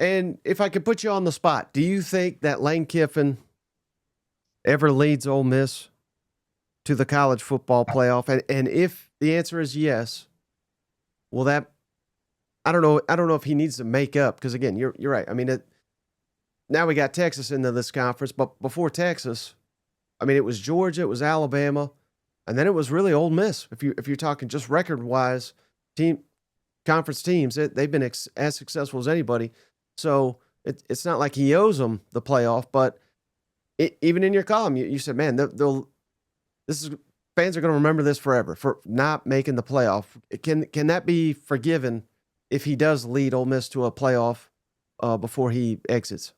And if I could put you on the spot, do you think that Lane Kiffin ever leads Ole Miss to the college football playoff? And if the answer is yes, will that I don't know if he needs to make up because again, you're right. I mean, now we got Texas into this conference, but before Texas, I mean, it was Georgia, it was Alabama, and then it was really Ole Miss. If you're talking just record wise, team conference teams, they've been as successful as anybody. So it's not like he owes them the playoff. But even in your column, you said, man, this is fans are going to remember this forever for not making the playoff. Can that be forgiven if he does lead Ole Miss to a playoff before he exits?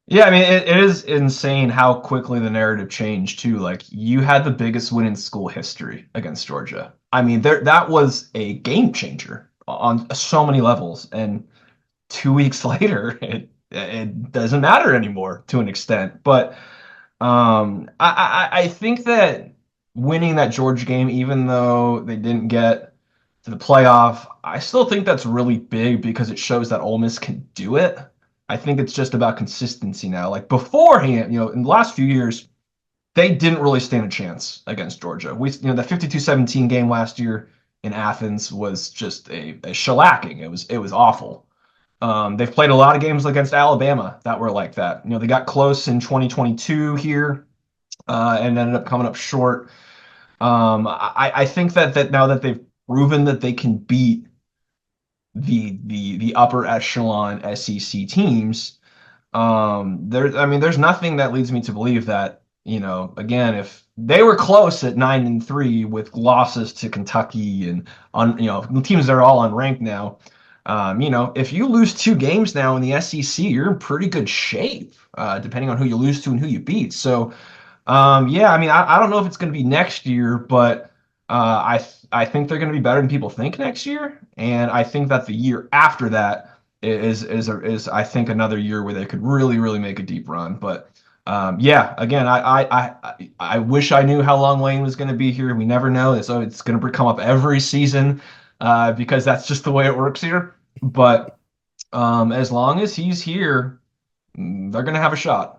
Yeah, I mean, it is insane how quickly the narrative changed too. Like you had the biggest win in school history against Georgia. I mean, that was a game changer on so many levels. And 2 weeks later, it doesn't matter anymore to an extent. But I think that winning that Georgia game, even though they didn't get to the playoff, I still think that's really big because it shows that Ole Miss can do it. I think it's just about consistency now. Like beforehand, in the last few years, they didn't really stand a chance against Georgia. The 52-17 game last year in Athens was just a shellacking. It was awful. They've played a lot of games against Alabama that were like that. They got close in 2022 here, and ended up coming up short. I think that now that they've proven that they can beat the upper echelon SEC teams, there's nothing that leads me to believe that, again, if they were close at 9-3 with losses to Kentucky and teams that are all unranked now, if you lose two games now in the SEC, you're in pretty good shape, depending on who you lose to and who you beat. So, yeah, I mean, I don't know if it's going to be next year, but I think they're going to be better than people think next year, and I think that the year after that is I think another year where they could really really make a deep run. But yeah, again, I wish I knew how long Lane was going to be here. We never know, so it's going to come up every season because that's just the way it works here. But as long as he's here, they're going to have a shot.